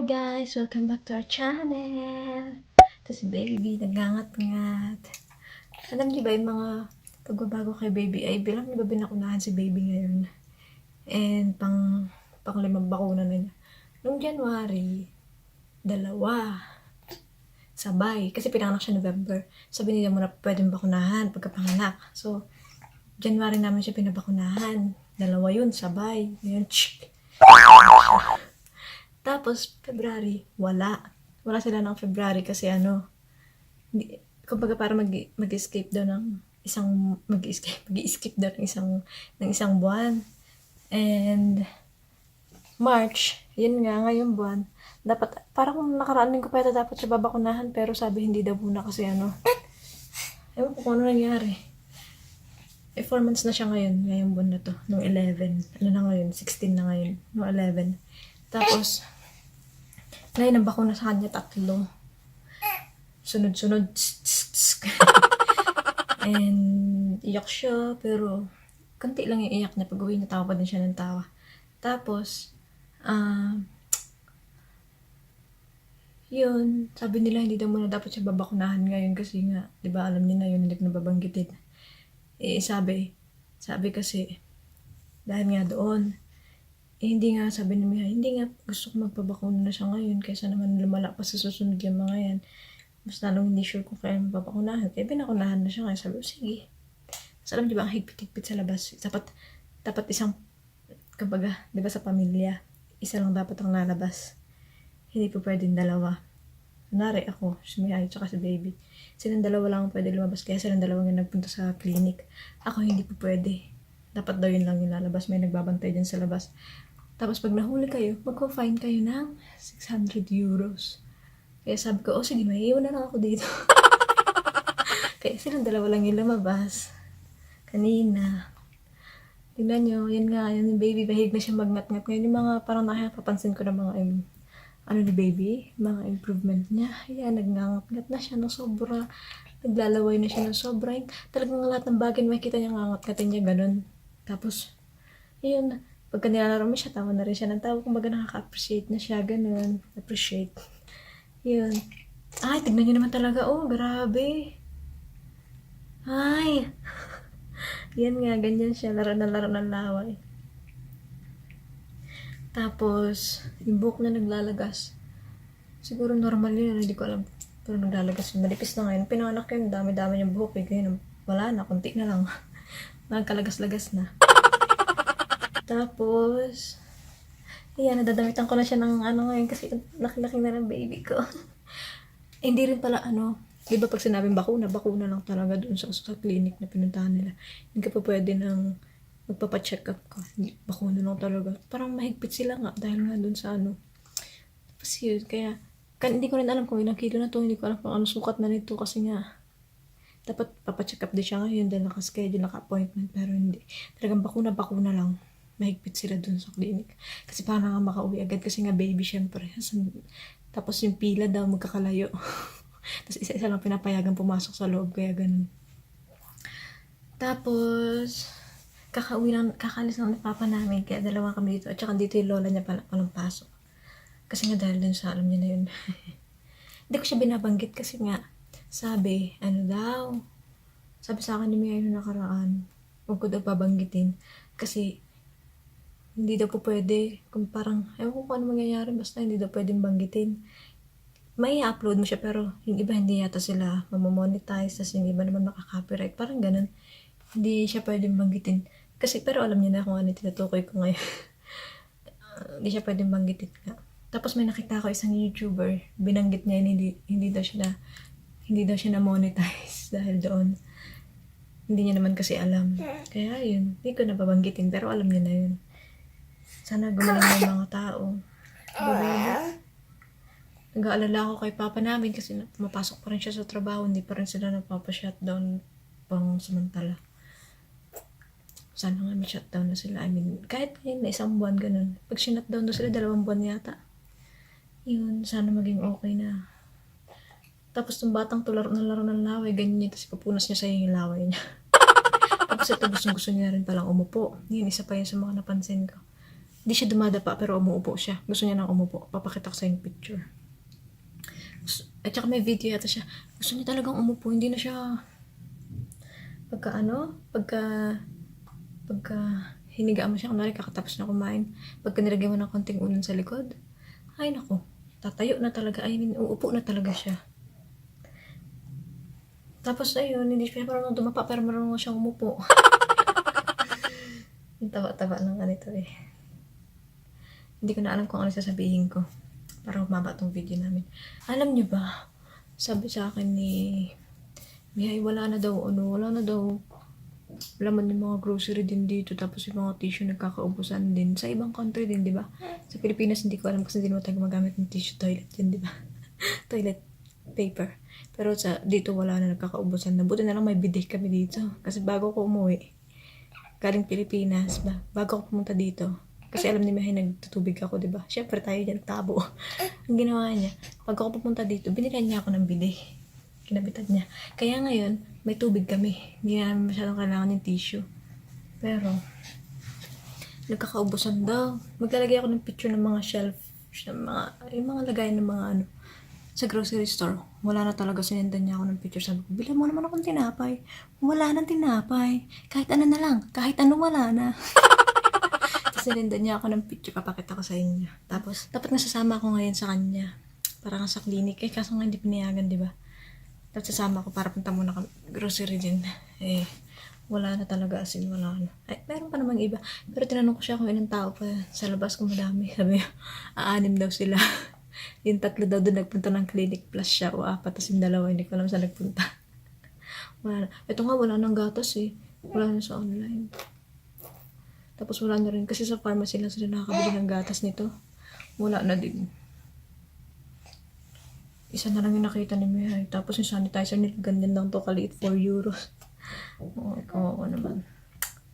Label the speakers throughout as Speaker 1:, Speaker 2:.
Speaker 1: guys! Welcome back to our channel! Ito si baby, nagngangat-ngat. Alam niyo ba yung mga pagbabago kay baby ay bilang niyo ba binakunahan si baby ngayon? And pang limang bakuna na niya. Noong January, 2. Sabay. Kasi pinanganak siya November. Sabi nila muna pwedeng bakunahan pagkapanganak. So, January namin siya pinabakunahan. 2 yun, sabay. Ngayon, Tapos, February, wala. Wala sila ng February kasi kumbaga para mag-escape daw ng isang, mag-escape daw ng isang buwan. And, March, yun nga, ngayong buwan, dapat, parang nakaraan ko pa ito dapat siya babakunahan, pero sabi hindi daw muna kasi ewan ko kung ano nangyari. 4 months na siya ngayon, ngayong buwan na to, nung 11. Ano na ngayon? 16 na ngayon, nung 11. Tapos, ngayon ang bakuna sa kanya 3. Sunod-sunod. And iyak siya, pero konti lang yung iyak niya. Pag-uwi niya, tawa pa din siya ng tawa. Tapos, yun, sabi nila hindi daw muna dapat siya babakunahan ngayon kasi nga, di ba alam niyo na yun, hindi ko nababanggitin. Sabi kasi, dahil nga doon, hindi nga, sabi ni Mia, hindi nga gusto ko magpabakuna na siya ngayon kaysa naman lumala pa sa susunod yung mga yan. Mas lalong hindi sure kung kaya mapapakunahan. Kaya binakunahan na siya ngayon. Sabi ko, sige. Mas alam niyo ba, ang higpit-higpit sa labas. Dapat isang, kumbaga, di ba sa pamilya, isa lang dapat ang lalabas. Hindi po pwedeng 2. Kunwari ako, si Mia, at si baby. Silang 2 lang ang pwede lumabas. Kaya silang 2 yung nagpunta sa clinic. Ako hindi po pwede. Dapat daw yun lang yung lalabas. May nagbabantay dyan sa labas. Tapos pag nahuli kayo, magko-fine kayo ng 600 euros. Kaya sabi ko, sige, maiiwan na lang ako dito. Kaya silang 2 lang yung lumabas. Kanina. Tingnan nyo, yun nga, yun yung baby, mahilig na siya magngat-ngat. Ngayon yung mga, parang nakapapansin ko na mga, ni baby, mga improvement niya. Ayan, nagngangat-ngat na siya ng sobra. Naglalaway na siya ng sobra. Talagang lahat ng bagay, makikita niya ngangat-ngatin niya, ganun. Tapos, yun, pagka nilalaro mo siya, tawa na rin siya ng tawa. Kumbaga nakaka-appreciate na siya, ganun. Appreciate. Yun. Ay, tignan nyo naman talaga. Oh, grabe. Ay. Yan nga, ganyan siya. Laro ng laway. Tapos, yung buhok na naglalagas. Siguro normal yun, hindi ko alam. Pero naglalagas yun. Malipis na ngayon. Pinanganak yun, dami-dami yung buhok. Ganyan, wala na, konti na lang. Nagkalagas-lagas na. Tapos, yan, nadadamitan ko na siya ng ngayon kasi laki-laki na ng baby ko. Hindi rin pala di ba pag sinabing bakuna lang talaga doon sa clinic na pinuntahan nila. Hindi ka pa pwede nang magpapacheck up ka. Bakuna lang talaga. Parang mahigpit sila nga dahil nga doon sa Tapos yun, kaya, hindi ko rin alam kung ilang kilo na to. Hindi ko alam kung ano sukat na nito kasi nga, dapat papacheck up din siya ngayon dahil naka-schedule, naka-appointment, pero hindi. Talagang bakuna lang. Mahigpit sila dun sa clinic. Kasi parang nga makauwi agad kasi nga baby syempre. Tapos yung pila daw magkakalayo. Tapos isa-isa lang pinapayagan pumasok sa loob kaya ganun. Tapos kakalis lang ng papa namin kaya 2 kami dito. At saka dito yung lola niya palang pasok. Kasi nga dahil dun sa alam niya na yun. Hindi ko siya binabanggit kasi nga sabi sa akin ni Mia yung nakaraan. Huwag ko daw babanggitin. Kasi hindi daw po pwede, kung parang, ewan ko kung ano mangyayari, basta hindi daw pwedeng banggitin. May upload mo siya, pero yung iba hindi yata sila mamamonetize, tas yung iba naman makaka-copyright, parang ganun. Hindi siya pwedeng banggitin. Kasi, pero alam niya na kung ano tinutukoy ko ngayon. Hindi siya pwedeng banggitin nga. Tapos may nakita ko isang YouTuber, binanggit niya, hindi daw siya na monetize dahil doon. Hindi niya naman kasi alam. Kaya yun, hindi ko nababanggitin, pero alam niya na yun. Sana gumaling yung mga tao. Nag-aalala ako kay papa namin kasi mapasok pa rin siya sa trabaho. Hindi pa rin sila nagpapa-shutdown pang samantala. Sana nga may shutdown na sila. I mean, kahit ngayon na 1 buwan ganun. Pag shutdown na sila, 2 buwan yata. Yun, sana maging okay na. Tapos yung batang laro ng laway, ganyan niya. Tapos ipapunas niya sa'yo yung laway niya. Tapos ito gusto niya rin palang umupo. Yun, isa pa yun sa mga napansin ko. Hindi siya dumadapa pero umuupo siya. Gusto niya nang umupo. Papakita ko sa yung picture. At saka may video yata siya. Gusto niya talagang umupo. Hindi na siya pagka hinigaan mo siya, kunwari kakatapos na kumain, pagka nilagyan mo ng konting unan sa likod, ay nako, tatayo na talaga, uupo na talaga siya. Tapos ayun, hindi siya marunong dumapa, pero marunong siyang umupo. Yung taba-taba ng ganito eh. Hindi ko na alam kung ano sasabihin ko. Para humaba tong video namin. Alam niyo ba, sabi sa akin ni Mihay, wala na daw laman yung mga grocery din dito, tapos yung mga tissue nagkakaubusan din. Sa ibang country din, di ba? Sa Pilipinas, hindi ko alam kasi hindi naman tayo gumagamit ng tissue toilet din, di ba? Toilet paper. Pero dito wala na, nagkakaubusan na. Buti na lang may bidet kami dito. Kasi bago ko umuwi, galing Pilipinas, bago ako pumunta dito, kasi alam ni Mihay nagtutubig ako, di ba? Syempre tayo dyan, tabo. Ang ginawa niya, pag ako pupunta dito, binigyan niya ako ng bidet. Kinabitan niya. Kaya ngayon, may tubig kami. Hindi namin masyadong kailangan yung tissue. Pero, nagkakaubusan daw. Maglalagay ako ng picture ng mga shelf, yung mga lagayan ng mga sa grocery store. Wala na talaga, sinendan niya ako ng picture. Sabi ko, bilan mo naman akong tinapay. Wala nang tinapay. Kahit ano na lang. Kahit ano wala na. Tapos sinendan niya ako ng picture. Papakita ko sa inyo. Tapos, dapat nasasama ako ngayon sa kanya. Parang sa clinic. Kaso nga hindi pinayagan, di ba? Tapos sasama ko para punta muna kami grocery din. Wala na talaga, as in wala na. Meron pa namang iba. Pero tinanong ko siya kung ilang tao pa sa labas kung madami. Sabi niya, 6 daw sila. Yung 3 daw doon nagpunta ng clinic plus siya o 4. Tapos yung 2, hindi ko alam saan nagpunta. Wala na. Ito nga, wala nang gatas eh. Wala na sa online. Tapos wala na rin. Kasi sa pharmacy lang sila nakakabili ng gatas nito. Wala na din. Isa na lang yung nakita ni Mihay. Tapos yung sanitizer nila, ganyan lang to, kaliit, 4 euros. Oo, ikaw naman.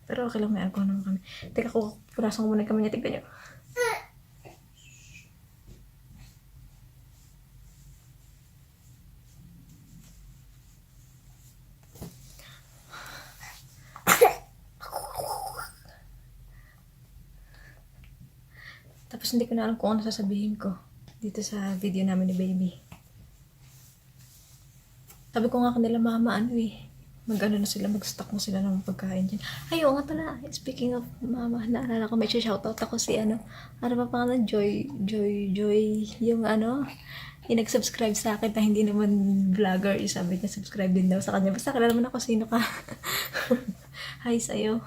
Speaker 1: Pero okay lang, may alcohol naman kami. Teka, punasan ko muna kami niya. Tignan nyo. Tapos hindi ko na alam kung ano sasabihin ko dito sa video namin ni Baby. Sabi ko nga kanila, mama, mag-ano na sila, mag-stock na sila ng pagkain dyan. Ay, oo nga pala, speaking of mama, naalala ko, may shoutout ako si ano pa pangalan, Joy, yung yung nag-subscribe sa akin na hindi naman vlogger, sabi niya, subscribe din daw sa kanya. Basta kilala mo na kung sino ka. Hi sa'yo.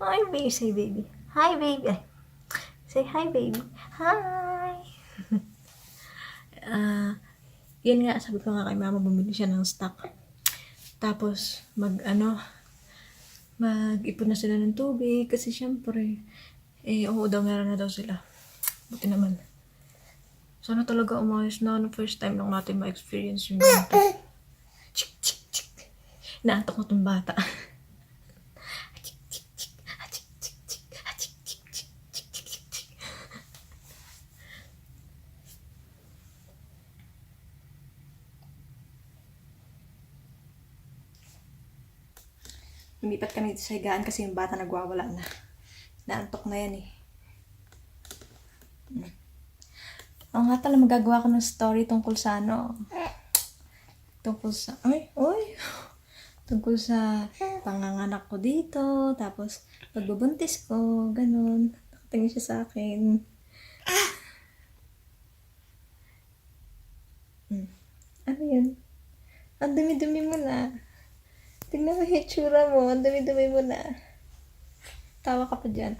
Speaker 1: Hi, baby, say baby. Hi, baby. Ay, say hi, baby. Hi. Yun nga, sabi ko nga kay mama, bumili siya ng stock. Tapos, mag-ipon na sila ng tubig. Kasi syempre, oo daw, meron na daw sila. Buti naman. Sana talaga umayos na. First time lang natin ma-experience yung ganito. Naantok na tong bata. Lumipat kami dito sa higaan kasi yung bata nagwawala na. Naantok na yan eh. Oo nga pala, magagawa ko ng story tungkol sa tungkol sa panganganak ko dito, tapos pagbubuntis ko, ganun. Nakatingin siya sa akin. Ano yun? Ang dumi-dumi mo na. Tignan mo yung hitsura mo. Ang dumi-dumi mo na. Tawa ka pa dyan.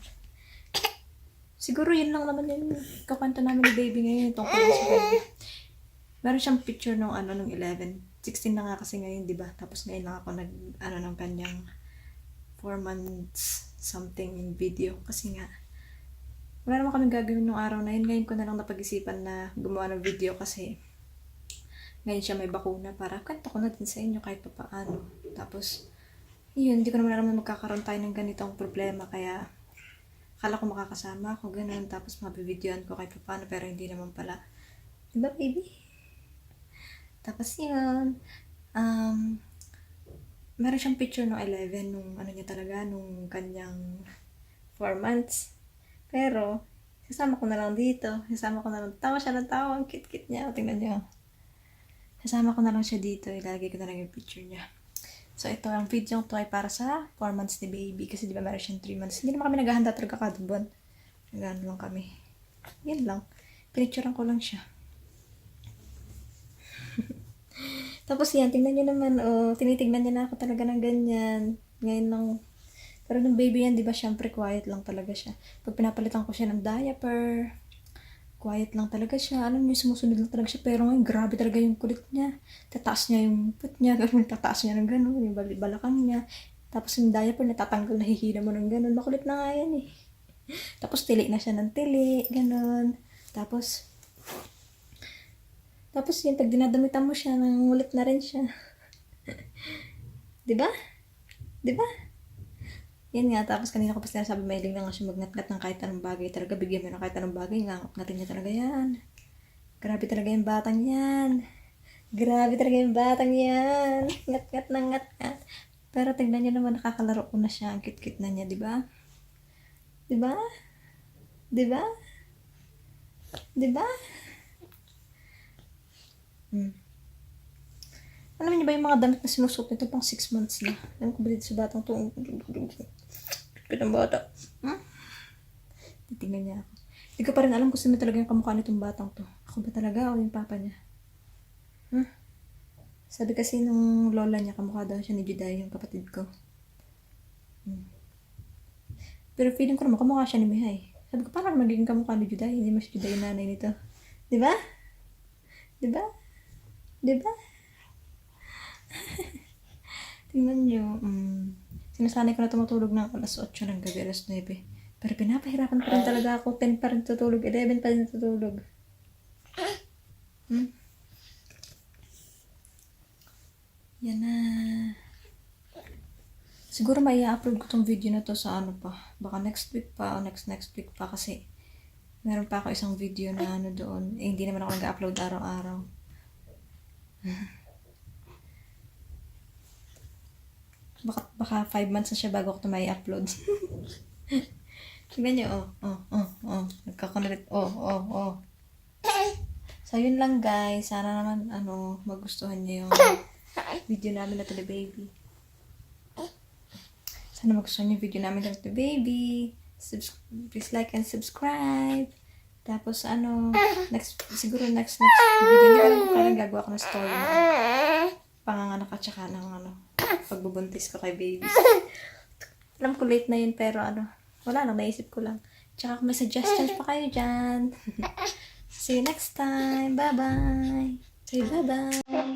Speaker 1: Siguro yun lang naman yung kakwento namin ni Baby ngayon. Tungkol sa Baby. Meron siyang picture nung 11. 16 na nga kasi ngayon, di ba? Tapos ngayon lang ako ng kanyang 4 months something in video. Kasi nga, wala naman kami gagawin nung araw na yun. Ngayon ko na lang napag-isipan na gumawa ng video kasi ngayon siya may bakuna para kwento ko na din sa inyo kahit pa paano. Tapos, yun, hindi ko naman alam na magkakaroon tayo ng ganitong problema. Kaya, akala ko makakasama ako, ganun. Tapos, mabibidyoan ko kahit pa paano, pero hindi naman pala. Diba, baby? Tapos, yun. Meron siyang picture nung 11, nung niya talaga, nung kanyang 4 months. Pero, sasama ko na lang dito. Sasama ko na lang. Tawa siya ng tawa. Ang cute-cute niya. O, tingnan niyo. Sasama ko na lang siya dito. Ilalagay ko na lang yung picture niya. So, ito, ang video to ay para sa 4 months ni baby. Kasi di ba meron siyang 3 months. Hindi naman kami naghahanda talaga kada buwan. Nagano lang kami. Yan lang. Pinicturean ko lang siya. Tapos yan, tingnan niyo naman, oh, tinitignan niya na ako talaga ng ganyan. Ngayon lang. Pero nung baby yan, di ba, syempre quiet lang talaga siya. Pag pinapalitan ko siya ng diaper, quiet lang talaga siya. Alam niyo, sumusunod lang talaga siya. Pero ngayon, grabe talaga yung kulit niya. Tataas niya yung put niya, gano'n, tataas niya ng gano'n, yung balakang niya. Tapos yung diaper, natatanggal, nahihila mo ng gano'n. Makulit na nga yan eh. Tapos tili na siya ng tili, gano'n. Tapos yun, pag dinadamitan mo siya, nangungulit na rin siya. Diba? Diba? Yan nga, tapos kanina ko pa sinasabi, mahiling na nga siya magnat-ngat ng kahit anong bagay. Talaga, bigyan mo ng kahit anong bagay, ngat-ngatin niya talaga yan. Grabe talaga yung batang yan. Grabe talaga yung batang yan. Ngat-ngat ng ngat-ngat. Pero tignan niyo naman, nakakalaro ko na siya. Ang cute-cute na niya, diba? Diba? Diba? Diba? Alam niyo ba yung mga damit na sinusuot nito pang 6 months na? Alam ko ba dito sa batang to? Kitang bata. Titignan niya ako. Hindi ko pa rin alam kung sino talaga yung kamukha nitong batang to. Ako ba talaga o yung papa niya? Sabi kasi nung lola niya, kamukha daw siya ni Juday, yung kapatid ko. Pero feeling ko naman kamukha siya ni Mihay. Sabi ko, parang magiging kamukha ni Juday. Hindi mas Juday yung nanay nito. Diba? Diba? Diba? Tingnan nyo. Sinasanay ko na tumutulog ng alas 8 ng gabi, alas 9. Pero pinapahirapan pa rin talaga ako. 10 pa rin tutulog. 11 pa rin tutulog. Yan na. Siguro may i-upload ko tong video na to sa ano pa. Baka next week pa o next week pa kasi meron pa ako isang video na ano doon. Eh, hindi naman ako nag-upload araw-araw. Baka 5 months na siya bago ako ito may upload. Tingnan nyo, nagkakunalit, So, yun lang guys. Sana naman, magustuhan nyo yung video namin na to the baby. Sana magustuhan nyo yung video namin na to the baby. Please like and subscribe. Tapos, siguro next video, hindi ko alam kung kailan gagawa ko ng story na panganganak at saka ng pagbubuntis ko kay baby. Alam ko late na yun, pero wala lang, naisip ko lang. Tsaka kung may suggestions pa kayo dyan. See you next time. Bye-bye. Say bye-bye.